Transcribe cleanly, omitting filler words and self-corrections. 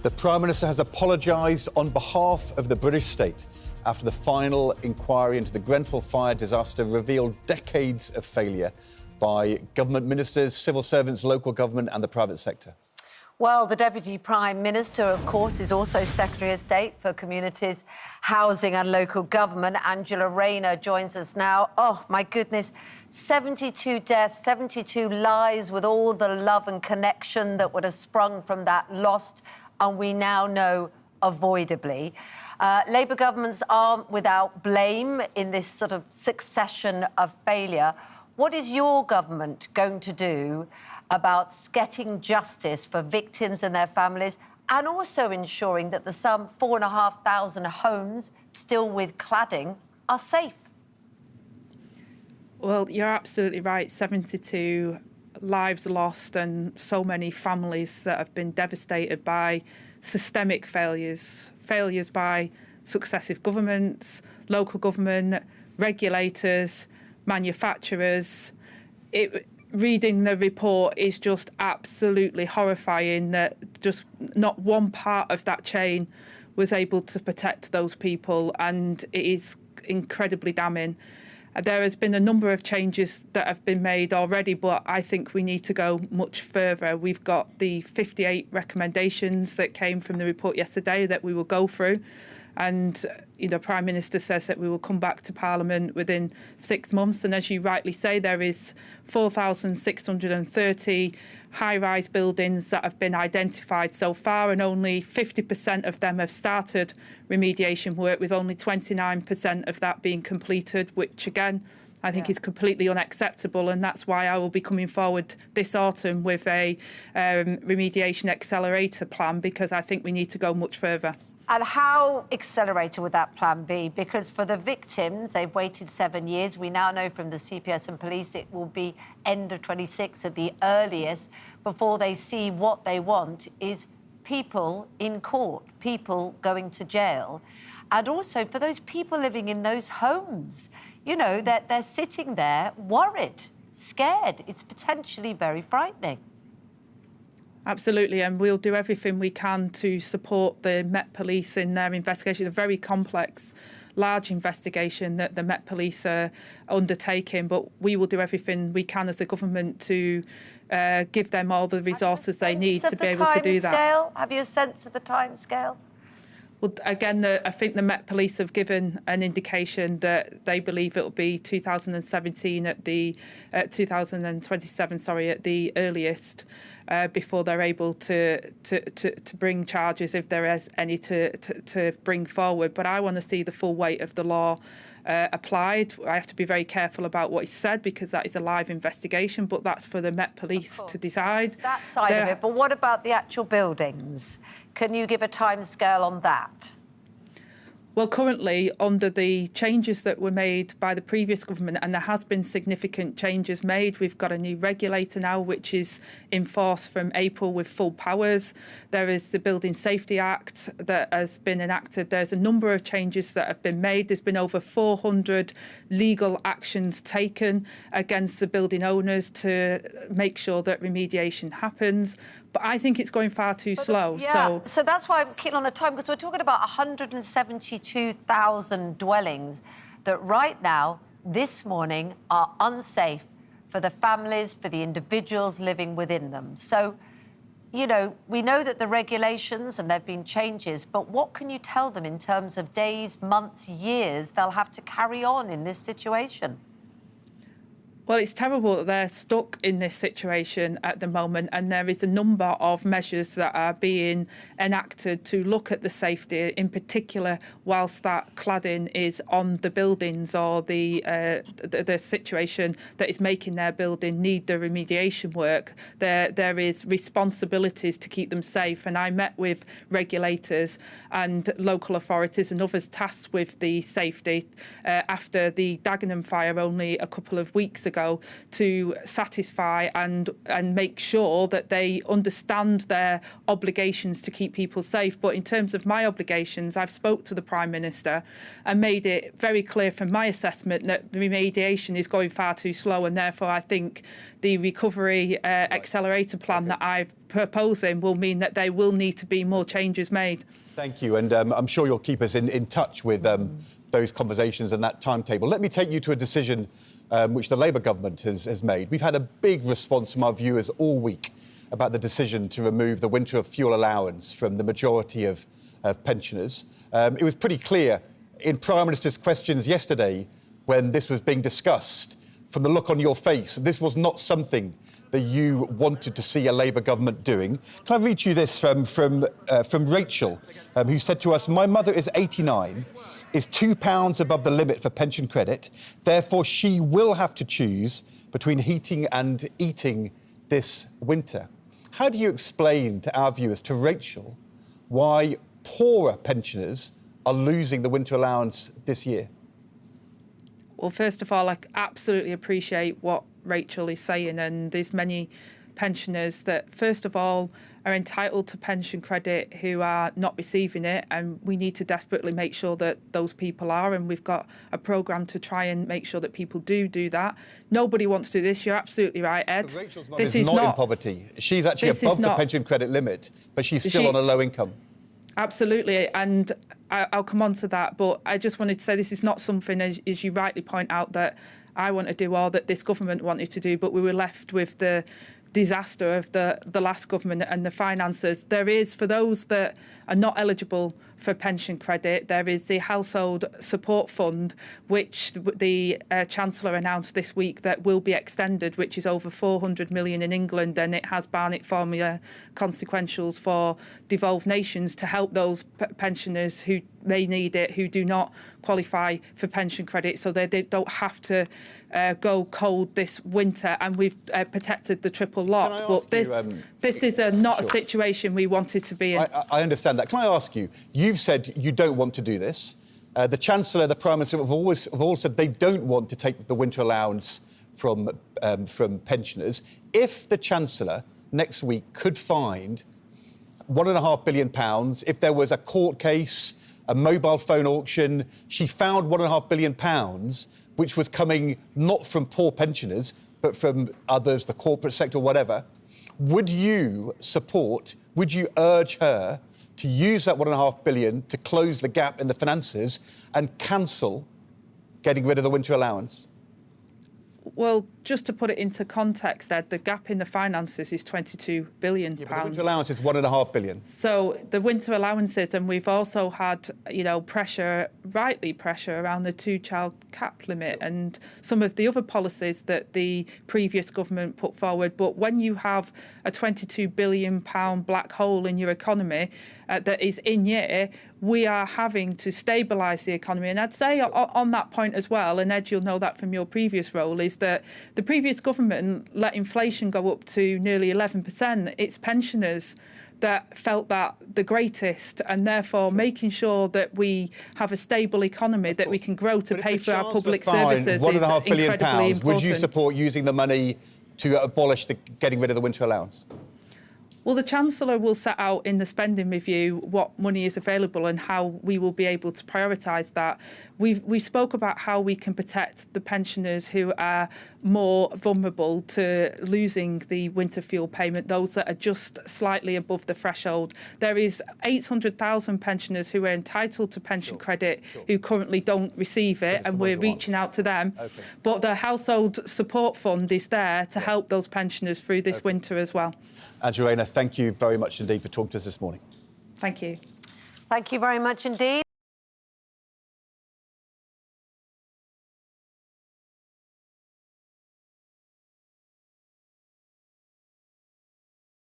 The Prime Minister has apologised on behalf of the British state after the final inquiry into the Grenfell fire disaster revealed decades of failure by government ministers, civil servants, local government and the private sector. Well, the Deputy Prime Minister, of course, is also Secretary of State for Communities, Housing and Local Government. Angela Rayner joins us now. Oh, my goodness, 72 deaths, 72 lives with all the love and connection that would have sprung from that lost, and we now know, avoidably. Labour governments aren't without blame in this sort of succession of failure. What is your government going to do about getting justice for victims and their families, and also ensuring that the some 4,500 homes still with cladding are safe? Well, you're absolutely right. 72 lives lost and so many families that have been devastated by systemic failures by successive governments, local government, regulators, manufacturers. Reading the report is just absolutely horrifying that just not one part of that chain was able to protect those people, and it is incredibly damning. There has been a number of changes that have been made already, but I think we need to go much further. We've got the 58 recommendations that came from the report yesterday that we will go through. And, the Prime Minister says that we will come back to Parliament within 6 months. And as you rightly say, there is 4,630 high-rise buildings that have been identified so far, and only 50% of them have started remediation work, with only 29% of that being completed, which, again, I think is completely unacceptable, and that's why I will be coming forward this autumn with a remediation accelerator plan, because I think we need to go much further. And how accelerated would that plan be? Because for the victims, they've waited 7 years. We now know from the CPS and police it will be end of 26 at the earliest before they see what they want is people in court, people going to jail. And also for those people living in those homes, that they're sitting there worried, scared. It's potentially very frightening. Absolutely, and we'll do everything we can to support the Met Police in their investigation. A very complex, large investigation that the Met Police are undertaking, but we will do everything we can as a government to give them all the resources they need to be able to do that. Have you a sense of the timescale? Well, again, I think the Met Police have given an indication that they believe it will be 2017 at the 2027, at the earliest, before they're able to bring charges, if there is any, to bring forward. But I want to see the full weight of the law applied. I have to be very careful about what is said, because that is a live investigation, but that's for the Met Police to decide. That side of it. But what about the actual buildings? Can you give a timescale on that? Well, currently, under the changes that were made by the previous government, and there has been significant changes made, we've got a new regulator now, which is in force from April with full powers. There is the Building Safety Act that has been enacted. There's a number of changes that have been made. There's been over 400 legal actions taken against the building owners to make sure that remediation happens. But I think it's going far too slow. So that's why I'm keen on the time, because we're talking about 172,000 dwellings that right now, this morning, are unsafe for the families, for the individuals living within them. So, we know that the regulations, and there have been changes, but what can you tell them in terms of days, months, years they'll have to carry on in this situation? Well, it's terrible that they're stuck in this situation at the moment, and there is a number of measures that are being enacted to look at the safety, in particular whilst that cladding is on the buildings, or the situation that is making their building need the remediation work. There is responsibilities to keep them safe, and I met with regulators and local authorities and others tasked with the safety after the Dagenham fire only a couple of weeks ago. ago to satisfy and make sure that they understand their obligations to keep people safe. But in terms of my obligations, I've spoke to the Prime Minister and made it very clear from my assessment that remediation is going far too slow, and therefore I think the recovery accelerator plan that I'm proposing will mean that there will need to be more changes made. Thank you, and I'm sure you'll keep us in touch with those conversations and that timetable. Let me take you to a decision which the Labour government has made. We've had a big response from our viewers all week about the decision to remove the winter fuel allowance from the majority of pensioners. It was pretty clear in Prime Minister's questions yesterday when this was being discussed, from the look on your face, this was not something that you wanted to see a Labour government doing. Can I read you this from Rachel, who said to us, "My mother is 89, is £2 above the limit for pension credit. Therefore, she will have to choose between heating and eating this winter." How do you explain to our viewers, to Rachel, why poorer pensioners are losing the winter allowance this year? Well, first of all, I absolutely appreciate what Rachel is saying, and there's many pensioners that, first of all, are entitled to pension credit who are not receiving it, and we need to desperately make sure that those people are, and we've got a programme to try and make sure that people do that. Nobody wants to do this. You're absolutely right, Ed. So Rachel's mum is not in poverty. She's actually above the pension credit limit, but she's still on a low income. Absolutely, and I'll come on to that, but I just wanted to say this is not something, as you rightly point out, that I want to do or that this government wanted to do, but we were left with the disaster of the last government and the finances. There is, for those that are not eligible for pension credit, there is the Household Support Fund, which the Chancellor announced this week that will be extended, which is over 400 million in England, and it has Barnett formula consequentials for devolved nations to help those pensioners who may need it, who do not qualify for pension credit, so they don't have to go cold this winter. And we've protected the triple lock. But this is not a situation we wanted to be in. I understand that. Can I ask you, you've said you don't want to do this. The Chancellor, the Prime Minister have all said they don't want to take the winter allowance from pensioners. If the Chancellor next week could find £1.5 billion, if there was a court case, a mobile phone auction, she found £1.5 billion, which was coming not from poor pensioners, but from others, the corporate sector, whatever, would you urge her to use that £1.5 billion to close the gap in the finances and cancel getting rid of the winter allowance? Well, just to put it into context, Ed, the gap in the finances is £22 billion. Yeah, but the winter allowance is £1.5 billion. So the winter allowances, and we've also had, pressure, rightly pressure, around the two-child cap limit and some of the other policies that the previous government put forward. But when you have a £22 billion black hole in your economy that is in year, we are having to stabilise the economy. And I'd say on that point as well, and Ed, you'll know that from your previous role, is that the previous government let inflation go up to nearly 11%. It's pensioners that felt that the greatest, and therefore making sure that we have a stable economy that we can grow to pay for our public services is incredibly important. Would you support using the money to abolish getting rid of the winter allowance? Well, the Chancellor will set out in the spending review what money is available and how we will be able to prioritise that. We spoke about how we can protect the pensioners who are more vulnerable to losing the winter fuel payment, those that are just slightly above the threshold. There is 800,000 pensioners who are entitled to pension credit who currently don't receive it, and we're reaching out to them. Okay. But the Household Support Fund is there to help those pensioners through this winter as well. Angela Rayner, thank you very much indeed for talking to us this morning. Thank you. Thank you very much indeed.